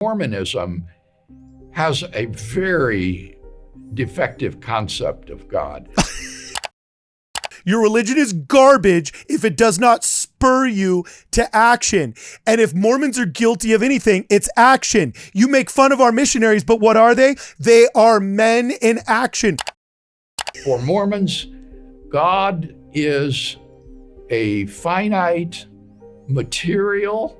Mormonism has a very defective concept of God. Your religion is garbage if it does not spur you to action. And if Mormons are guilty of anything, it's action. You make fun of our missionaries, but what are they? They are men in action. For Mormons, God is a finite, material,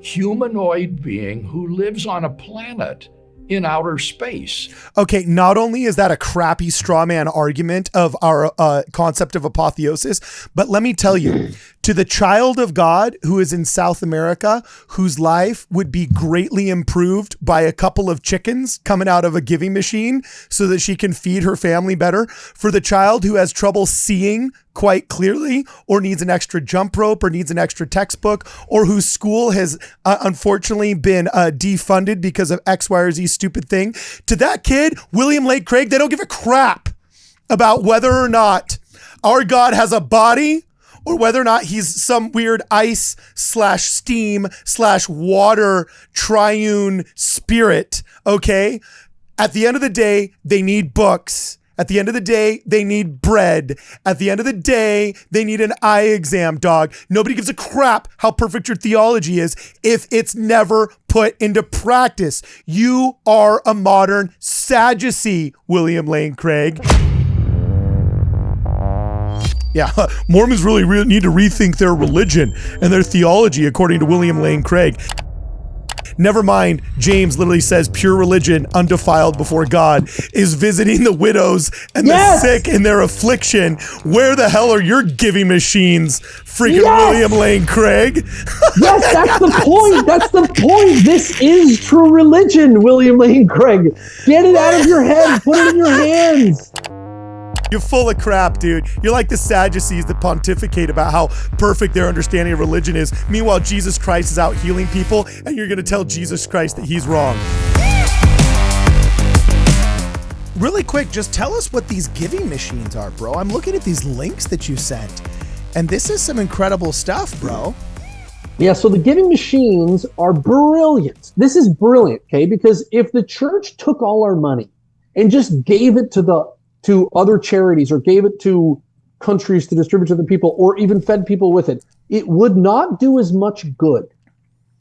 humanoid being who lives on a planet in outer space. Okay, not only is that a crappy straw man argument of our concept of apotheosis, but let me tell you, to the child of God who is in South America, whose life would be greatly improved by a couple of chickens coming out of a giving machine so that she can feed her family better, for the child who has trouble seeing quite clearly or needs an extra jump rope or needs an extra textbook, or whose school has unfortunately been defunded because of X, Y, or Z stupid thing, to that kid, William Lane Craig, they don't give a crap about whether or not our God has a body or whether or not he's some weird ice / steam / water triune spirit, okay? At the end of the day, they need books. At the end of the day, they need bread. At the end of the day, they need an eye exam, dog. Nobody gives a crap how perfect your theology is if it's never put into practice. You are a modern Sadducee, William Lane Craig. Yeah, Mormons really need to rethink their religion and their theology, according to William Lane Craig. Never mind, James literally says pure religion, undefiled before God, is visiting the widows and the sick in their affliction. Where the hell are your giving machines, freaking William Lane Craig? Yes, that's the point. That's the point. This is true religion, William Lane Craig. Get it out of your head. Put it in your hands. You're full of crap, dude. You're like the Sadducees that pontificate about how perfect their understanding of religion is. Meanwhile, Jesus Christ is out healing people, and you're going to tell Jesus Christ that he's wrong. Really quick, just tell us what these giving machines are, bro. I'm looking at these links that you sent, and this is some incredible stuff, bro. Yeah, so the giving machines are brilliant. This is brilliant, okay? Because if the church took all our money and just gave it to other charities or gave it to countries to distribute to the people or even fed people with it, it would not do as much good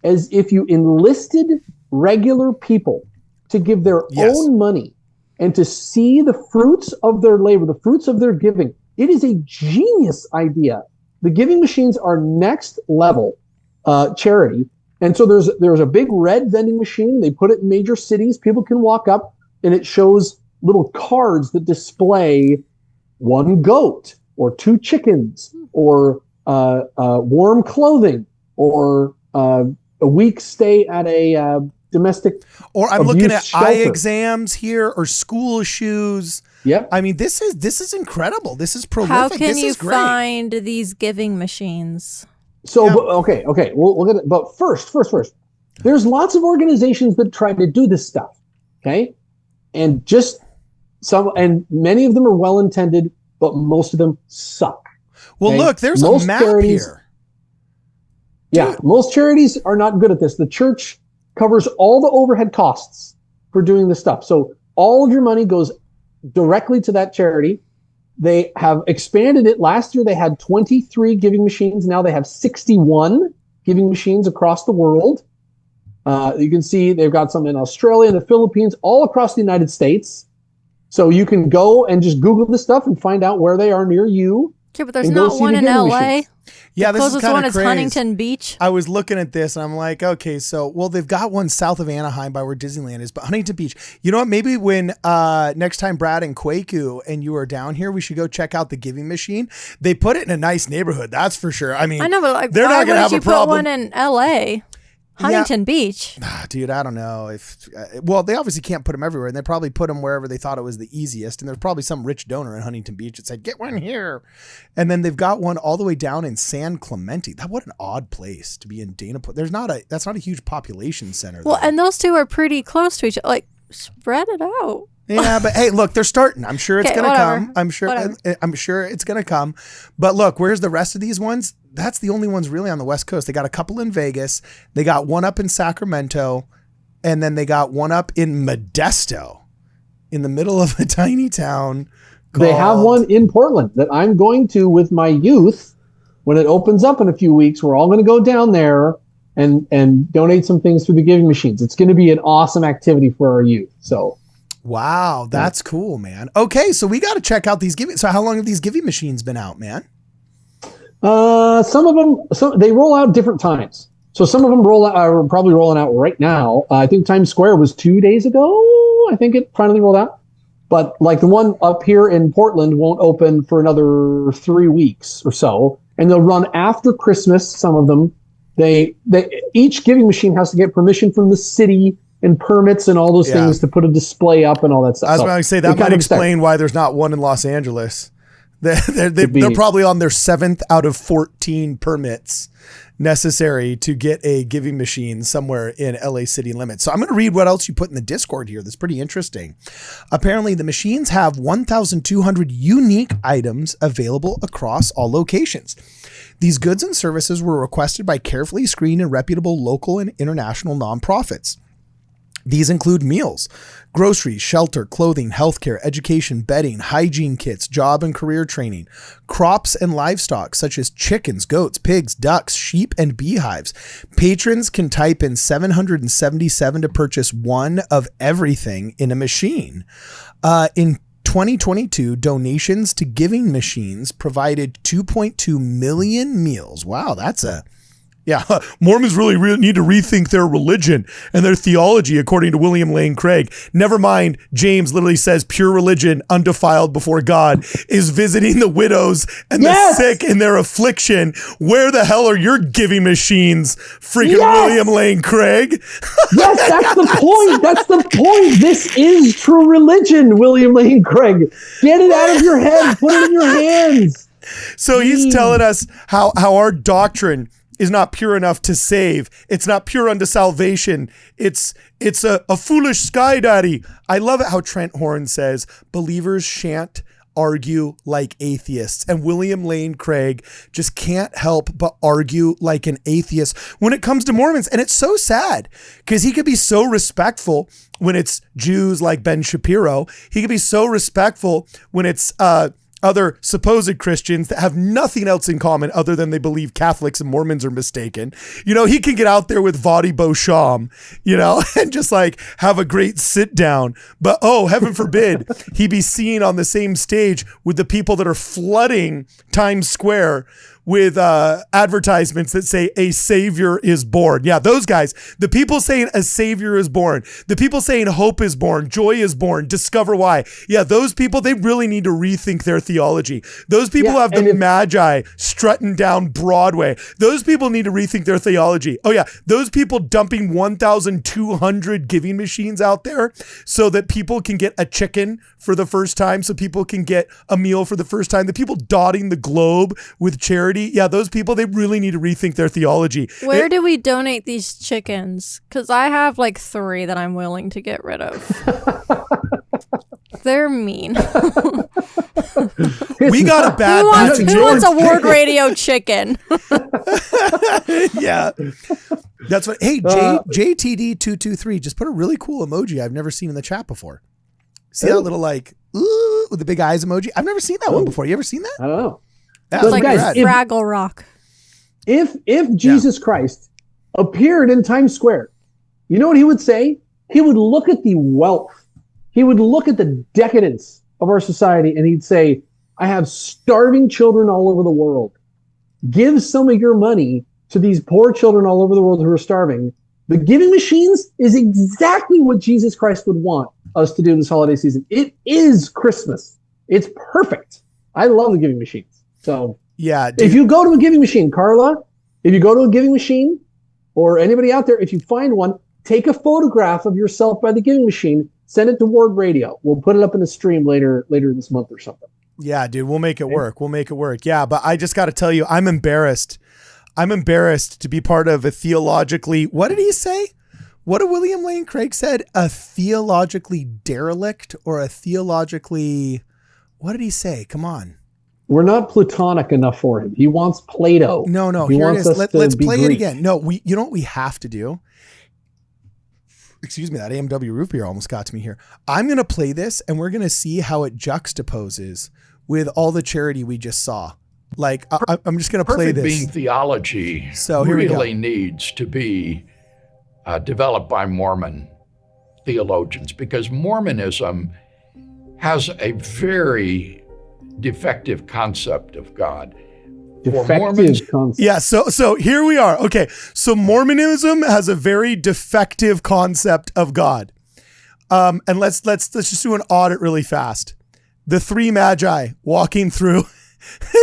as if you enlisted regular people to give their own money and to see the fruits of their labor, the fruits of their giving. It is a genius idea. The giving machines are next level charity. And so there's a big red vending machine. They put it in major cities. People can walk up and it shows little cards that display one goat or two chickens or warm clothing or a week's stay at a domestic or I'm looking at shelter. Eye exams here or school shoes. Yep. I mean, this is incredible. This is prolific. How can this you is great. find these giving machines? So, okay. We'll get it. But first, there's lots of organizations that try to do this stuff. Okay. And and many of them are well-intended, but most of them suck. Well, okay? look, there's most a map charities, here. Yeah, most charities are not good at this. The church covers all the overhead costs for doing this stuff. So all of your money goes directly to that charity. They have expanded it. Last year, they had 23 giving machines. Now they have 61 giving machines across the world. You can see they've got some in Australia and the Philippines, all across the United States. So you can go and just Google this stuff and find out where they are near you. Okay, but there's not one in LA. Machines. Yeah, the this is closest kind one of is crazy. Huntington Beach. I was looking at this and I'm like, okay, so, well, they've got one south of Anaheim by where Disneyland is, but Huntington Beach. You know what? Maybe when next time Brad and Kwaku and you are down here, we should go check out the giving machine. They put it in a nice neighborhood, that's for sure. I mean, I know, but like, they're not going to have a problem. Put one in LA? Huntington Beach. Dude, I don't know if, well, they obviously can't put them everywhere, and they probably put them wherever they thought it was the easiest. And there's probably some rich donor in Huntington Beach that said, get one here. And then they've got one all the way down in San Clemente. What an odd place to be in Dana Point. That's not a huge population center. Well, and those two are pretty close to each other. Like, spread it out. Yeah, but hey, look, they're starting. I'm sure it's going to come. I'm sure it's going to come. But look, where's the rest of these ones? That's the only ones really on the West Coast. They got a couple in Vegas. They got one up in Sacramento. And then they got one up in Modesto, in the middle of a tiny town. They have one in Portland that I'm going to with my youth when it opens up in a few weeks. We're all going to go down there and donate some things through the giving machines. It's going to be an awesome activity for our youth. So, wow, that's cool, man. Okay, so we got to check out these giving. So how long have these giving machines been out, man? Some of them, they roll out different times. So some of them are probably rolling out right now. I think Times Square was 2 days ago. I think it finally rolled out. But like the one up here in Portland won't open for another 3 weeks or so. And they'll run after Christmas, some of them. Each giving machine has to get permission from the city and permits and all those things to put a display up and all that stuff. I was about to say that might explain why there's not one in Los Angeles. They're probably on their 7th out of 14 permits necessary to get a giving machine somewhere in LA city limits. So I'm going to read what else you put in the Discord here. That's pretty interesting. Apparently the machines have 1,200 unique items available across all locations. These goods and services were requested by carefully screened and reputable local and international nonprofits. These include meals, groceries, shelter, clothing, healthcare, education, bedding, hygiene kits, job and career training, crops and livestock such as chickens, goats, pigs, ducks, sheep, and beehives. Patrons can type in 777 to purchase one of everything in a machine. In 2022, donations to giving machines provided 2.2 million meals. Wow, that's Mormons really need to rethink their religion and their theology, according to William Lane Craig. Never mind, James literally says pure religion, undefiled before God, is visiting the widows and the sick in their affliction. Where the hell are your giving machines, freaking William Lane Craig? Yes, that's the point. That's the point. This is true religion, William Lane Craig. Get it out of your head. Put it in your hands. So he's telling us how our doctrine is not pure enough to save. It's not pure unto salvation. It's a foolish sky daddy. I love it how Trent Horn says, believers shan't argue like atheists. And William Lane Craig just can't help but argue like an atheist when it comes to Mormons. And it's so sad because he could be so respectful when it's Jews like Ben Shapiro. He could be so respectful when it's other supposed Christians that have nothing else in common other than they believe Catholics and Mormons are mistaken. You know, he can get out there with Vadi Beauchamp, you know, and just like have a great sit down. But oh, heaven forbid he be seen on the same stage with the people that are flooding Times Square with advertisements that say a savior is born. Yeah, those guys, the people saying a savior is born, the people saying hope is born, joy is born, discover why. Yeah, those people, they really need to rethink their theology. Those people have the Magi strutting down Broadway. Those people need to rethink their theology. Oh yeah, those people dumping 1,200 giving machines out there so that people can get a chicken for the first time, so people can get a meal for the first time. The people dotting the globe with charity. Yeah, those people, they really need to rethink their theology. Where do we donate these chickens? Because I have like 3 that I'm willing to get rid of. They're mean. We got a bad who wants a Ward Radio chicken? Yeah. That's what, hey, JTD223, just put a really cool emoji I've never seen in the chat before. See that little like, ooh, with the big eyes emoji? I've never seen that one before. You ever seen that? I don't know. It's like guys, Fraggle Rock. If Jesus Christ appeared in Times Square, you know what he would say? He would look at the wealth. He would look at the decadence of our society and he'd say, I have starving children all over the world. Give some of your money to these poor children all over the world who are starving. The giving machines is exactly what Jesus Christ would want us to do this holiday season. It is Christmas. It's perfect. I love the giving machines. So yeah, if you go to a giving machine, Carla, if you go to a giving machine or anybody out there, if you find one, take a photograph of yourself by the giving machine, send it to Ward Radio. We'll put it up in a stream later this month or something. Yeah, dude, we'll make it work. We'll make it work. Yeah, but I just got to tell you, I'm embarrassed. I'm embarrassed to be part of a theologically, what did he say? What did William Lane Craig said? A theologically derelict or a theologically, what did he say? Come on. We're not Platonic enough for him. He wants Plato. No. He Here it wants is. Let's play Greek. it again. No, you know what we have to do? excuse me, that AMW root beer almost got to me here. I'm going to play this and we're going to see how it juxtaposes with all the charity we just saw. Like, I'm just going to play Perfect this. being theology So here we go. really needs to be developed by Mormon theologians, because Mormonism has a very defective concept of God. Defective concept. Yeah, so here we are. Okay, so Mormonism has a very defective concept of God. And let's just do an audit really fast. The three magi walking through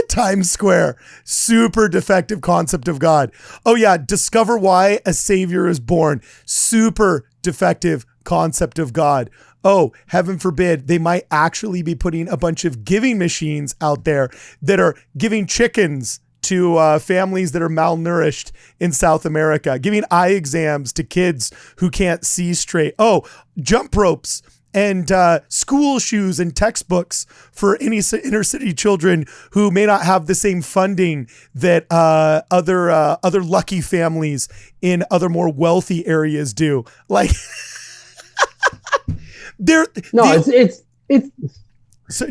Times Square, super defective concept of God. Oh yeah, discover why a savior is born, super defective concept of God. Oh, heaven forbid, they might actually be putting a bunch of giving machines out there that are giving chickens to families that are malnourished in South America, giving eye exams to kids who can't see straight. Oh, jump ropes and school shoes and textbooks for any inner city children who may not have the same funding that other lucky families in other more wealthy areas do. Like, This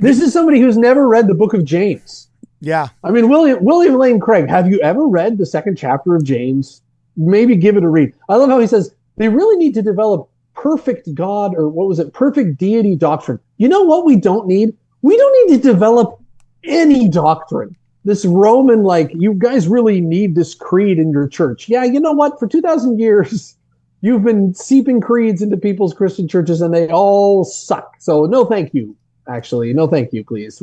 is somebody who's never read the book of James. Yeah. I mean, William Lane Craig, have you ever read the second chapter of James? Maybe give it a read. I love how he says they really need to develop perfect God, or what was it? Perfect deity doctrine. You know what we don't need? We don't need to develop any doctrine. This Roman, like, you guys really need this creed in your church. Yeah, you know what? For 2,000 years, you've been seeping creeds into people's Christian churches and they all suck. So no, thank you. Actually, no, thank you, please.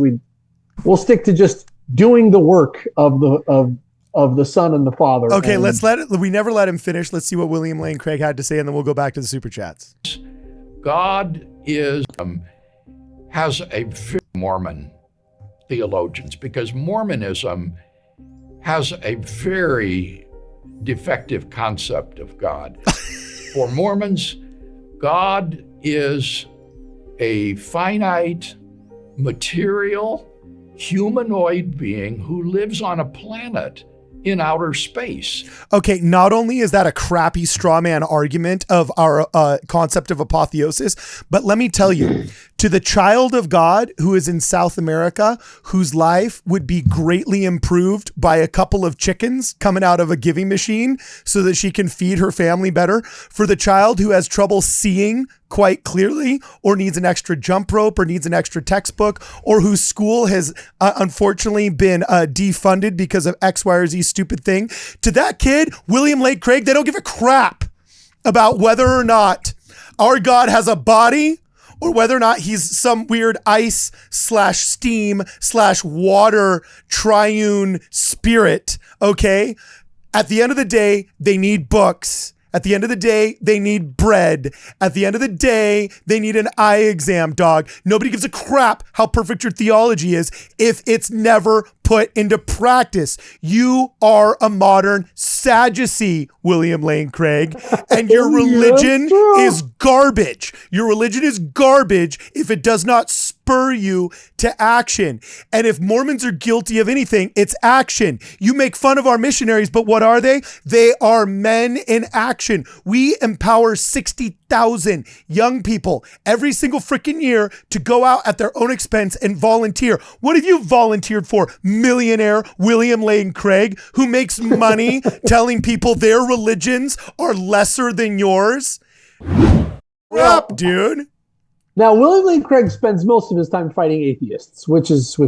We'll stick to just doing the work of the Son and the Father. Okay, we never let him finish. Let's see what William Lane Craig had to say, and then we'll go back to the super chats. God has a very Mormon theologians, because Mormonism has a very defective concept of God. For Mormons, God is a finite, material, humanoid being who lives on a planet in outer space. Okay, not only is that a crappy straw man argument of our concept of apotheosis, but let me tell you, to the child of God who is in South America, whose life would be greatly improved by a couple of chickens coming out of a giving machine so that she can feed her family better, for the child who has trouble seeing quite clearly, or needs an extra jump rope, or needs an extra textbook, or whose school has unfortunately been defunded because of X, Y, or Z stupid thing, to that kid, William Lane Craig, they don't give a crap about whether or not our God has a body, or whether or not he's some weird ice / steam / water triune spirit. Okay. At the end of the day, they need books. At the end of the day, they need bread. At the end of the day, they need an eye exam, dog. Nobody gives a crap how perfect your theology is if it's never put into practice. You are a modern Sadducee, William Lane Craig, and your religion is garbage. Your religion is garbage if it does not spur you to action. And if Mormons are guilty of anything, it's action. You make fun of our missionaries, but what are they? They are men in action. We empower 60,000 young people every single freaking year to go out at their own expense and volunteer. What have you volunteered for? Millionaire William Lane Craig, who makes money telling people their religions are lesser than yours? Up, dude. Now, William Lane Craig spends most of his time fighting atheists, which is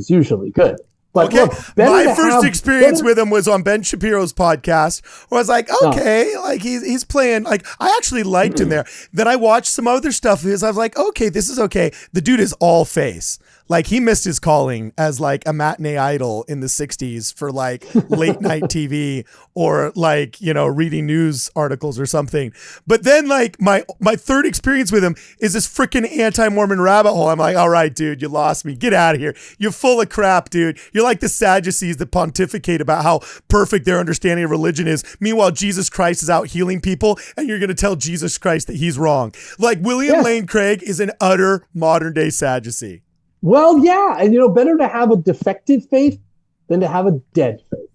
usually good. But okay, look, my first experience with him was on Ben Shapiro's podcast, where I was like, okay, like he's playing, like, I actually liked him there. Then I watched some other stuff of his. I was like, okay, this is okay. The dude is all face. Like, he missed his calling as like a matinee idol in the 60s for like late night TV, or like, you know, reading news articles or something. But then like my third experience with him is this freaking anti-Mormon rabbit hole. I'm like, all right, dude, you lost me. Get out of here. You're full of crap, dude. You're like the Sadducees that pontificate about how perfect their understanding of religion is. Meanwhile, Jesus Christ is out healing people, and you're going to tell Jesus Christ that he's wrong. Like, William Lane Craig is an utter modern day Sadducee. Well, yeah. And, you know, better to have a defective faith than to have a dead faith.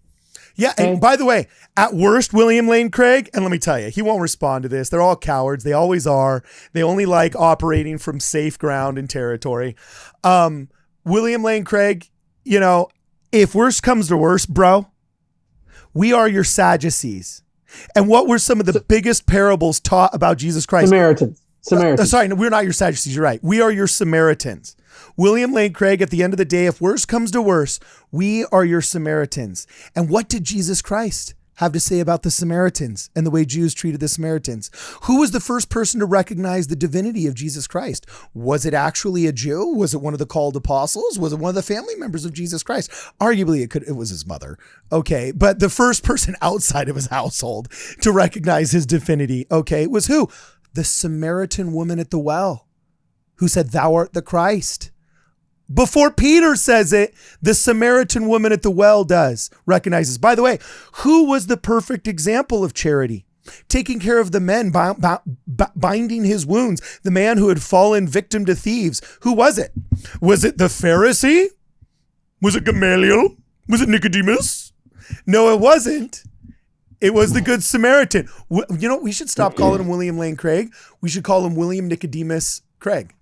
Yeah, and by the way, at worst, William Lane Craig, and let me tell you, he won't respond to this. They're all cowards. They always are. They only like operating from safe ground and territory. William Lane Craig, you know, if worst comes to worst, bro, we are your Sadducees. And what were some of the biggest parables taught about Jesus Christ? Samaritans. Sorry, no, we're not your Sadducees. You're right. We are your Samaritans. William Lane Craig, at the end of the day, if worst comes to worst, we are your Samaritans. And what did Jesus Christ have to say about the Samaritans and the way Jews treated the Samaritans? Who was the first person to recognize the divinity of Jesus Christ? Was it actually a Jew? Was it one of the called apostles? Was it one of the family members of Jesus Christ? Arguably, it was his mother. Okay, but the first person outside of his household to recognize his divinity, okay, was who? The Samaritan woman at the well, who said, "Thou art the Christ." Before Peter says it, the Samaritan woman at the well recognizes. By the way, who was the perfect example of charity? Taking care of the men, binding his wounds, the man who had fallen victim to thieves. Who was it? Was it the Pharisee? Was it Gamaliel? Was it Nicodemus? No, it wasn't. It was the Good Samaritan. You know, we should stop calling him William Lane Craig. We should call him William Nicodemus Craig.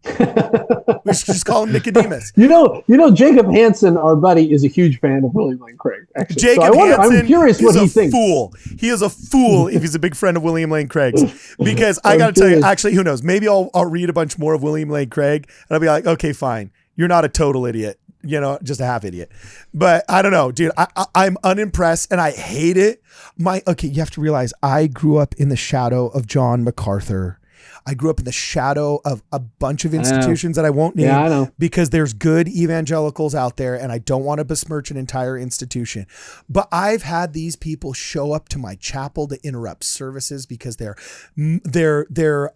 We should just call him Nicodemus. You know, Jacob Hansen, our buddy, is a huge fan of William Lane Craig. Actually. Jacob Hansen, I'm curious what he thinks. Fool. He is a fool if he's a big friend of William Lane Craig's. Because I got to tell you, actually, who knows? Maybe I'll read a bunch more of William Lane Craig, and I'll be like, okay, fine. You're not a total idiot. You know, just a half idiot. But I don't know, dude. I'm unimpressed and I hate it. You have to realize I grew up in the shadow of John MacArthur. I grew up in the shadow of a bunch of institutions that I won't name. I know. Because there's good evangelicals out there and I don't want to besmirch an entire institution. But I've had these people show up to my chapel to interrupt services because they're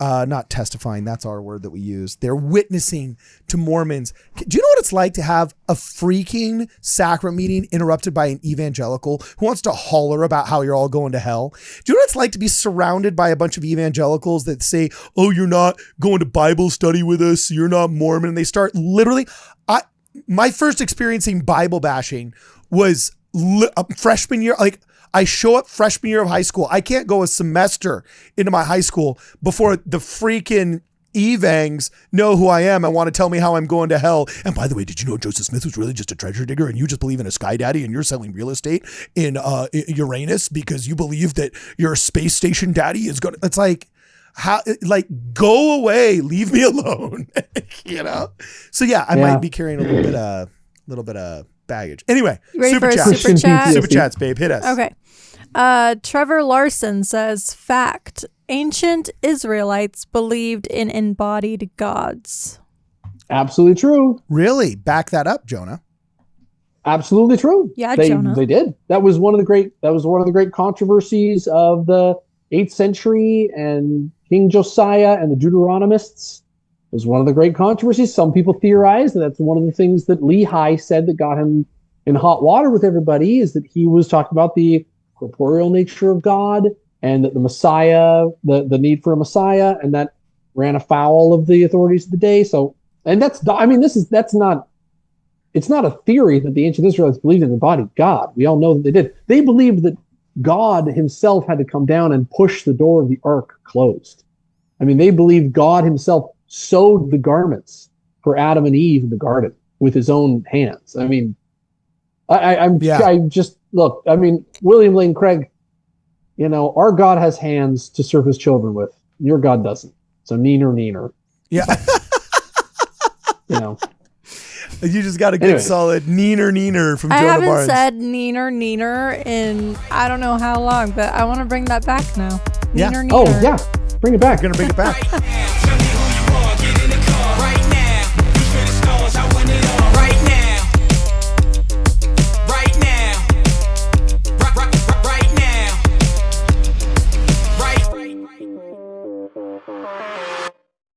not testifying. That's our word that we use. They're witnessing to Mormons. Do you know what it's like to have a freaking sacrament meeting interrupted by an evangelical who wants to holler about how you're all going to hell? Do you know what it's like to be surrounded by a bunch of evangelicals that say, "Oh, you're not going to Bible study with us. You're not Mormon." And they start literally, my first experiencing Bible bashing was freshman year. Like I show up freshman year of high school. I can't go a semester into my high school before the freaking evangs know who I am and want to tell me how I'm going to hell. And by the way, did you know Joseph Smith was really just a treasure digger and you just believe in a sky daddy and you're selling real estate in Uranus because you believe that your space station daddy is going to, it's like, how, like, go away, leave me alone. You know? So yeah, I might be carrying a little bit of baggage. Anyway, super chat. Super chats, babe, hit us. Okay. Trevor Larson says, fact, ancient Israelites believed in embodied gods. Absolutely true. Really? Back that up, Jonah. Absolutely true. Yeah, Jonah. They did. That was one of the great controversies of the 8th century and King Josiah and the Deuteronomists. It was one of the great controversies. Some people theorize that that's one of the things that Lehi said that got him in hot water with everybody, is that he was talking about the corporeal nature of God and that the Messiah, the need for a Messiah, and that ran afoul of the authorities of the day. So, and it's not a theory that the ancient Israelites believed in the embodied God. We all know that they did. They believed that God himself had to come down and push the door of the ark closed. I mean, they believed God himself sewed the garments for Adam and Eve in the garden with his own hands. I mean, William Lane Craig, you know, our God has hands to serve his children with. Your God doesn't. So neener. Yeah. You know. You just got a good solid neener from Jonah Barnes. I haven't said neener in I don't know how long, but I want to bring that back now. Neener. Oh, yeah. Bring it back. We're going to bring it back.